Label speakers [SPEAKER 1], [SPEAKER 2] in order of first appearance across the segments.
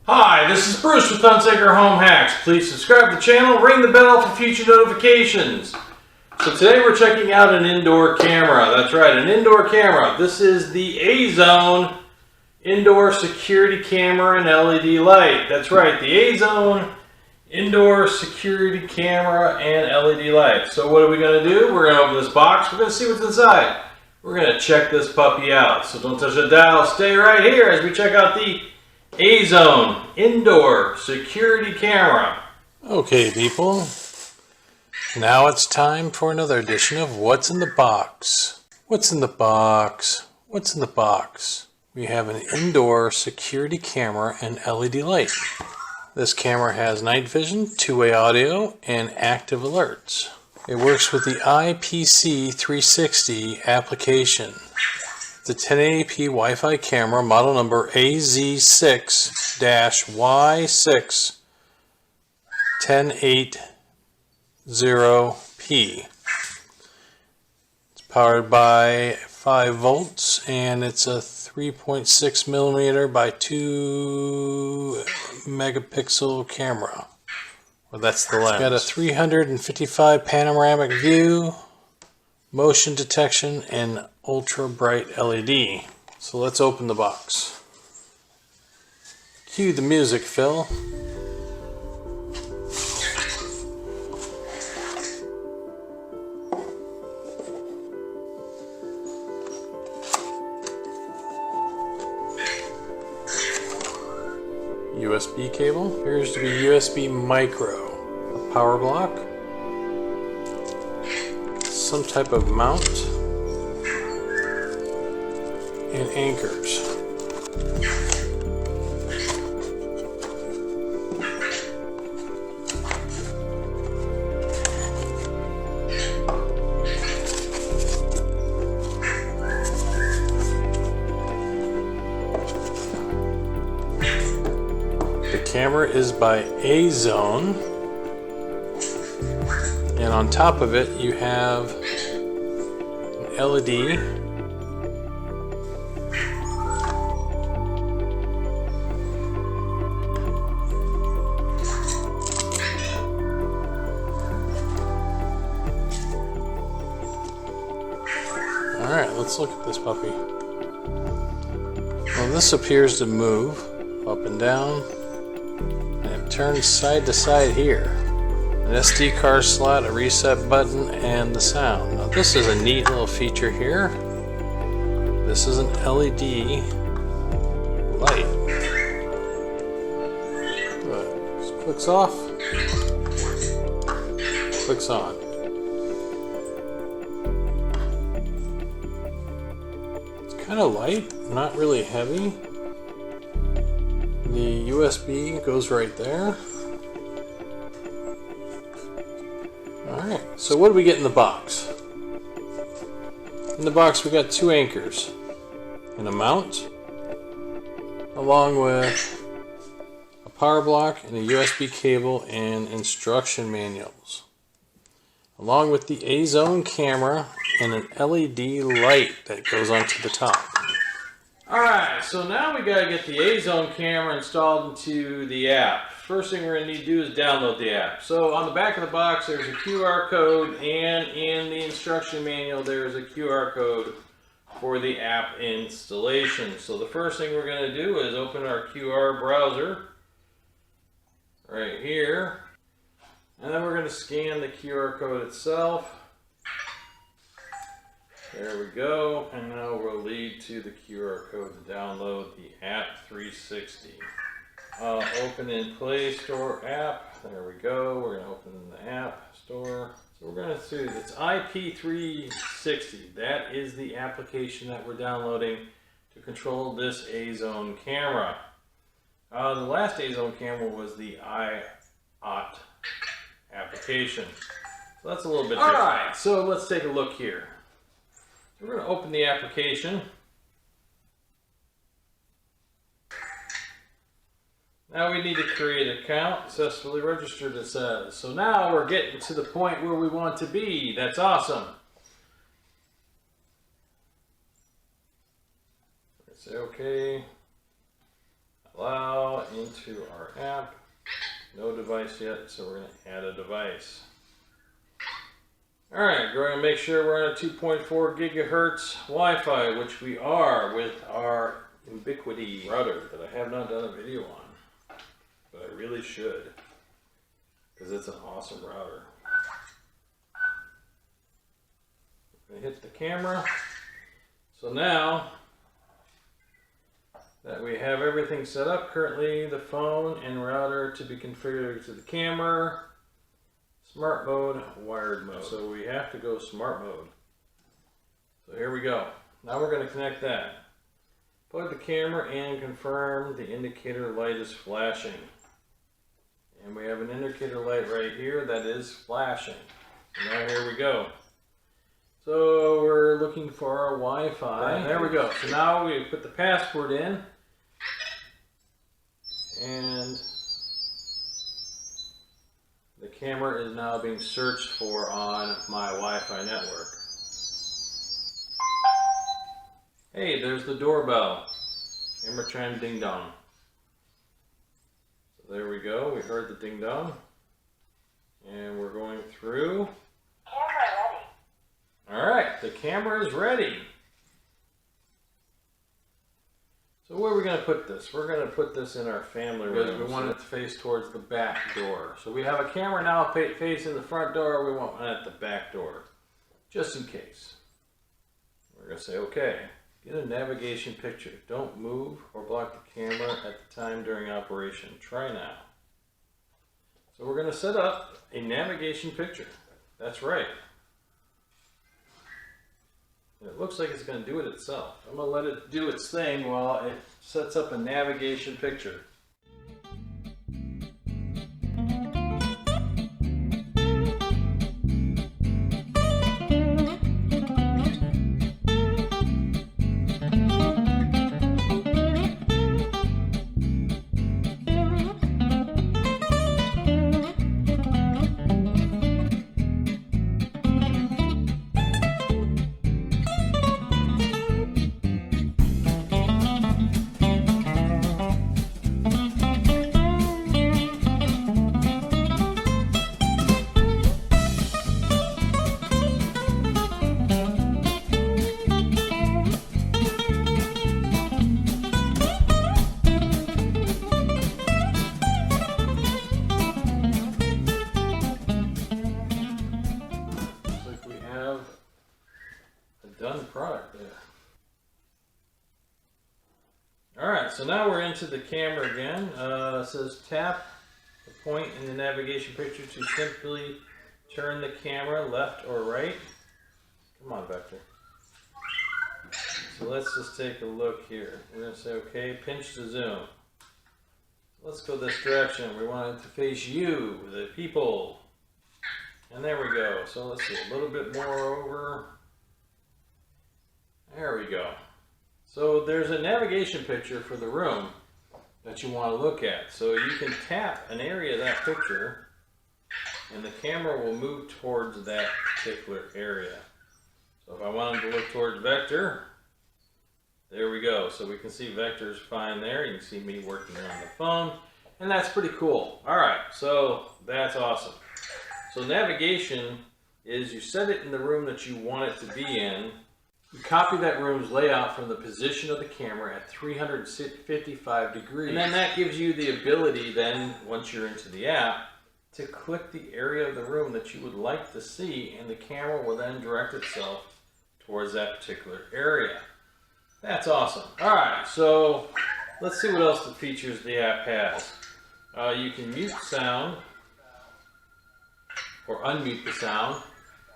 [SPEAKER 1] Hi, this is Bruce with Unsaker Home Hacks. Please subscribe to the channel, ring the bell for future notifications. So today we're checking out an indoor camera. That's right, an indoor camera. This is the A-Zone Indoor Security Camera and LED Light. That's right, the A-Zone Indoor Security Camera and LED Light. So what are we going to do? We're going to open this box. We're going to see what's inside. We're going to check this puppy out. So don't touch the dial. Stay right here as we check out the A-Zone Indoor Security Camera. Okay, people. Now it's time for another edition of What's in the Box. What's in the box? What's in the box? We have an indoor security camera and LED light. This camera has night vision, two-way audio, and active alerts. It works with the IP-C360 application. The 1080p Wi-Fi camera, model number AZ6-Y61080P. It's powered by 5 volts and it's a 3.6 millimeter by 2 megapixel camera. Well, that's the lens. It's got a 355 panoramic view, motion detection, and ultra bright LED. So let's open the box. Cue the music, Phil. USB cable appears to be USB micro. A power block. Some type of mount. And anchors. The camera is by A-Zone, and on top of it you have an LED Alright, let's look at this puppy. Well, this appears to move up and down, and it turns side to side here. An SD card slot, a reset button, and the sound. Now this is a neat little feature here. This is an LED light. Good. Just clicks off, clicks on. Kind of light, not really heavy. The USB goes right there. Alright, so what do we get in the box? In the box we got 2 anchors and a mount, along with a power block and a USB cable and instruction manuals, along with the A-Zone camera and an LED light that goes onto the top. Alright, so now we gotta get the A-Zone camera installed into the app. First thing we're gonna need to do is download the app. So on the back of the box there's a QR code, and in the instruction manual there's a QR code for the app installation. So the first thing we're gonna do is open our QR browser right here, and then we're gonna scan the QR code itself. There we go, and now we'll lead to the QR code to download the App 360. Open in Play Store app. There we go. We're going to open in the App Store. So we're going to do this IP360. That is the application that we're downloading to control this A-Zone camera. The last A-Zone camera was the IOT application. So that's a little bit different. Alright, so let's take a look here. We're going to open the application. Now we need to create an account, successfully registered, it says. So now we're getting to the point where we want to be. That's awesome. Say okay. Allow into our app. No device yet, so we're going to add a device. Alright, we're going to make sure we're on a 2.4 gigahertz Wi-Fi, which we are with our Ubiquiti router that I have not done a video on. But I really should, because it's an awesome router. I hit the camera. So now that we have everything set up, currently the phone and router to be configured to the camera, smart mode, wired mode. So we have to go smart mode. So here we go. Now we're going to connect that. Plug the camera and confirm the indicator light is flashing. And we have an indicator light right here that is flashing. So now here we go. So we're looking for our Wi-Fi. There we go. So now we put the password in. And the camera is now being searched for on my Wi-Fi network. Hey, there's the doorbell. Camera chime ding dong. So there we go. We heard the ding dong. And we're going through. Alright, the camera is ready. So where are we going to put this? We're going to put this in our family room. Because we want it to face towards the back door. So we have a camera now facing the front door. We want one at the back door. Just in case. We're going to say, okay, get a navigation picture. Don't move or block the camera at the time during operation. Try now. So we're going to set up a navigation picture. That's right. It looks like it's going to do it itself. I'm going to let it do its thing while it sets up a navigation picture. Done product there. Alright, so now we're into the camera again. It says tap the point in the navigation picture to simply turn the camera left or right. Come on, Vector. So let's just take a look here. We're going to say, okay, pinch to zoom. Let's go this direction. We want it to face you, the people. And there we go. So let's see, a little bit more over. There we go. So there's a navigation picture for the room that you want to look at. So you can tap an area of that picture and the camera will move towards that particular area. So if I wanted to look towards Vector, there we go. So we can see Vector's fine there. You can see me working on the phone, and that's pretty cool. All right, so that's awesome. So navigation is you set it in the room that you want it to be in. You copy that room's layout from the position of the camera at 355 degrees. And then that gives you the ability then, once you're into the app, to click the area of the room that you would like to see, and the camera will then direct itself towards that particular area. That's awesome. Alright, so let's see what else the features the app has. You can mute sound or unmute the sound.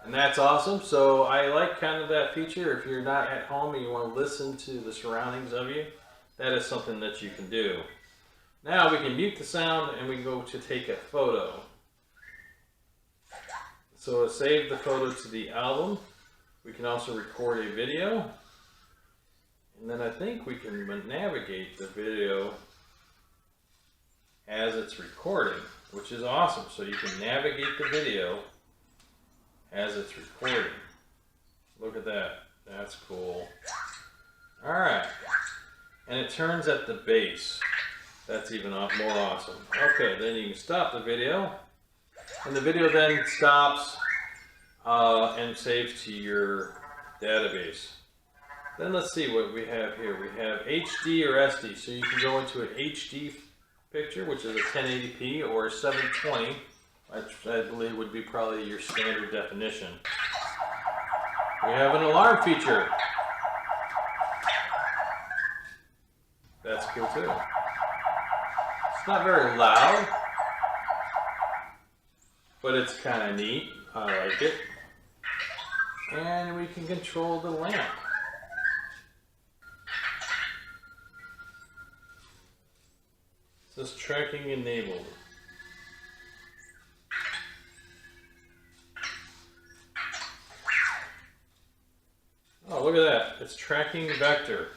[SPEAKER 1] And that's awesome. So I like kind of that feature. If you're not at home and you want to listen to the surroundings of you, that is something that you can do. Now we can mute the sound and we can go to take a photo. So save the photo to the album. We can also record a video. And then I think we can navigate the video as it's recording, which is awesome. So you can navigate the video as it's recording. Look at that. That's cool. Alright. And it turns at the base. That's even more awesome. Okay, then you can stop the video. And the video then stops and saves to your database. Then let's see what we have here. We have HD or SD. So you can go into an HD picture, which is a 1080p or a 720. I believe would be probably your standard definition. We have an alarm feature. That's cool too. It's not very loud, but it's kind of neat. I like it. And we can control the lamp. It says tracking enabled. Oh, look at that. It's tracking vector.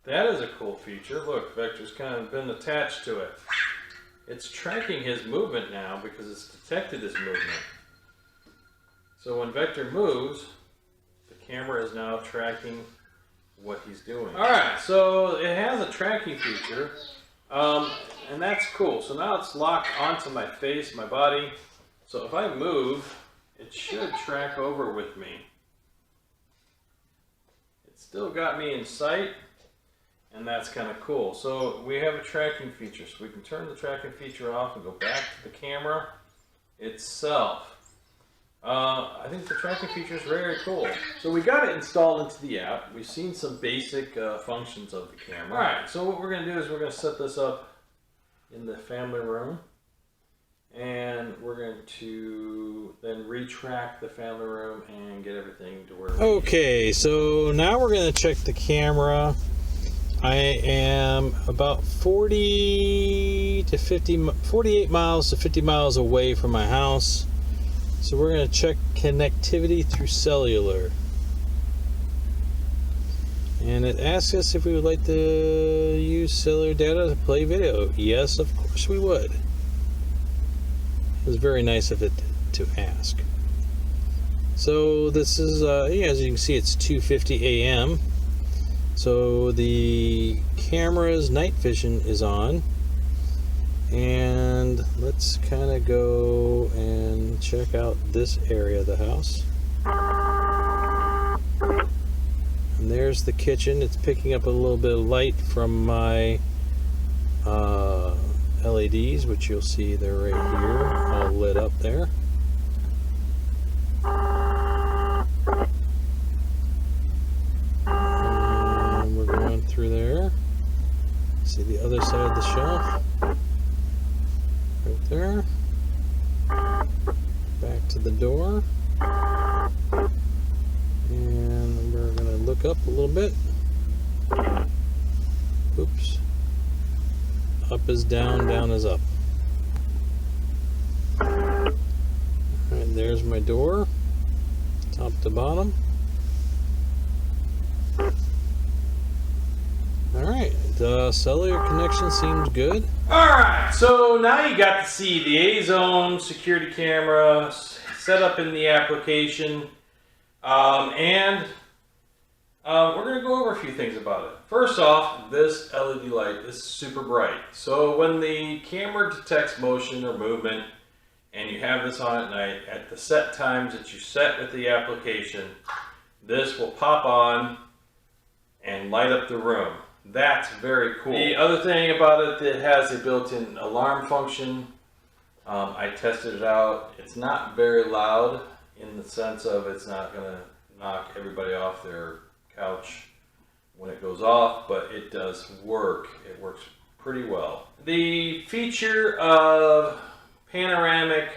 [SPEAKER 1] That is a cool feature. Look, vector's kind of been attached to it. It's tracking his movement now because it's detected his movement. So when vector moves, the camera is now tracking what he's doing. Alright, so it has a tracking feature, and that's cool. So now it's locked onto my face, my body. So if I move, it should track over with me. It's still got me in sight, and that's kind of cool. So we have a tracking feature, so we can turn the tracking feature off and go back to the camera itself. I think the tracking feature is very cool. So we got it installed into the app. We've seen some basic functions of the camera. Alright, so what we're going to do is we're going to set this up in the family room. And we're going to then retract the family room and get everything to where. Okay, so now we're going to check the camera. I am about 48 miles to 50 miles away from my house. So we're going to check connectivity through cellular. And it asks us if we would like to use cellular data to play video. Yes, of course we would. It was very nice of it to ask. So this is, as you can see, it's 2:50 a.m. So the camera's night vision is on. And let's kind of go and check out this area of the house. And there's the kitchen. It's picking up a little bit of light from my LEDs, which you'll see they're right here, all lit up there. And we're going through there. See the other side of the shelf? Right there. Back to the door. And we're going to look up a little bit. Oops. Up is down, down is up. Alright, there's my door, top to bottom. Alright, the cellular connection seems good. Alright, so now you got to see the A-Zone security camera set up in the application. We're going to go over a few things about it. First off, this LED light is super bright. So when the camera detects motion or movement and you have this on at night, at the set times that you set with the application, this will pop on and light up the room. That's very cool. The other thing about it, it has a built-in alarm function. I tested it out. It's not very loud in the sense of it's not going to knock everybody off their couch when it goes off, but it does work. It works pretty well. The feature of panoramic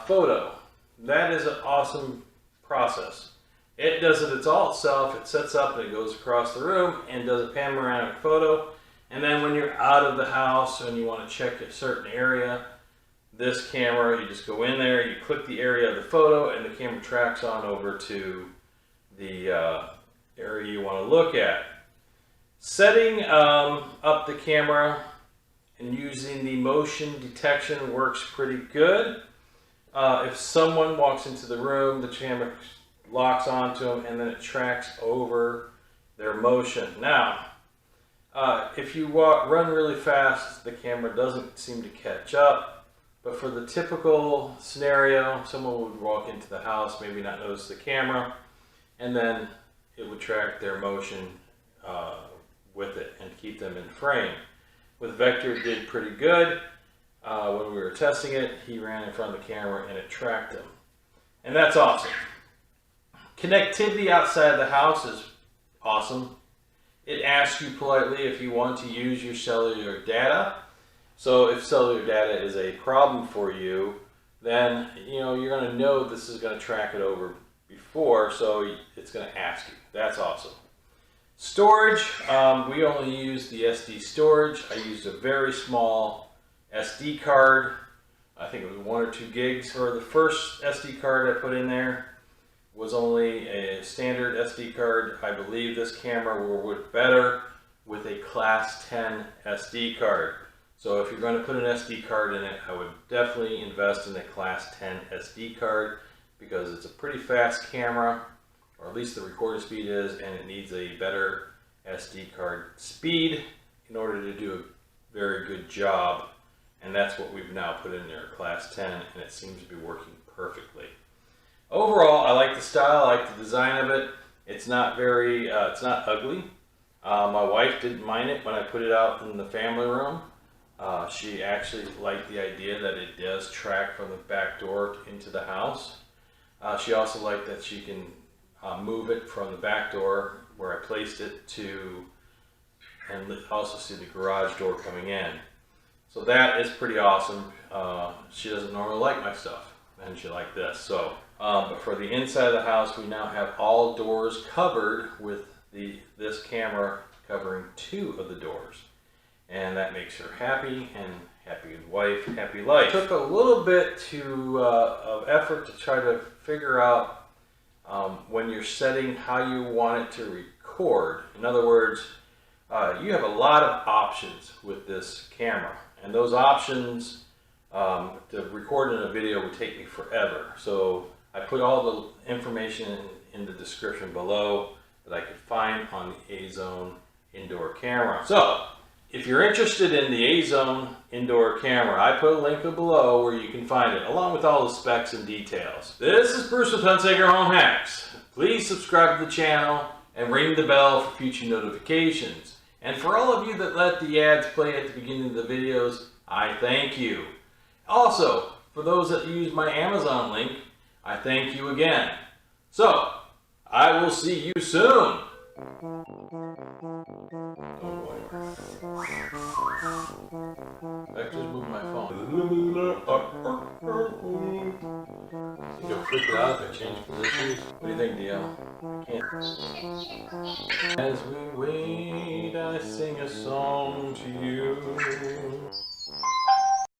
[SPEAKER 1] photo, that is an awesome process. It does it all itself. It sets up and it goes across the room and does a panoramic photo. And then when you're out of the house and you want to check a certain area, this camera, you just go in there, you click the area of the photo, and the camera tracks on over to the area you want to look at. Setting up the camera and using the motion detection works pretty good. If someone walks into the room, the camera locks onto them, and then it tracks over their motion. Now, if you run really fast, the camera doesn't seem to catch up. But for the typical scenario, someone would walk into the house, maybe not notice the camera, and then it would track their motion with it and keep them in frame. With Vector, it did pretty good. When we were testing it, he ran in front of the camera and it tracked him. And that's awesome. Connectivity outside the house is awesome. It asks you politely if you want to use your cellular data. So if cellular data is a problem for you, then you're going to know this is going to track it over before, so it's going to ask you. That's awesome. Storage, we only used the SD storage. I used a very small SD card. I think it was 1 or 2 gigs. For the first SD card I put in there was only a standard SD card. I believe this camera will work better with a Class 10 SD card. So if you're going to put an SD card in it, I would definitely invest in a Class 10 SD card because it's a pretty fast camera, or at least the recording speed is, and it needs a better SD card speed in order to do a very good job. And that's what we've now put in there, Class 10, and it seems to be working perfectly. Overall, I like the style, I like the design of it. It's not very, it's not ugly. My wife didn't mind it when I put it out in the family room. She actually liked the idea that it does track from the back door into the house. She also liked that she can move it from the back door where I placed it to, and also see the garage door coming in. So that is pretty awesome. She doesn't normally like my stuff, and she liked this. So, but for the inside of the house, we now have all doors covered with this camera covering 2 of the doors. And that makes her happy, and happy wife, happy life. It took a little bit of effort to try to figure out when you're setting how you want it to record. In other words, you have a lot of options with this camera, and those options to record in a video would take me forever. So I put all the information in the description below that I could find on the A-Zone indoor camera. So if you're interested in the A-Zone indoor camera, I put a link below where you can find it, along with all the specs and details. This is Bruce with Hunsaker Home Hacks. Please subscribe to the channel and ring the bell for future notifications. And for all of you that let the ads play at the beginning of the videos, I thank you. Also, for those that use my Amazon link, I thank you again. So, I will see you soon. I just moved my phone. You can flip it out if I change positions. What do you think, Dio? As we wait, I sing a song to you.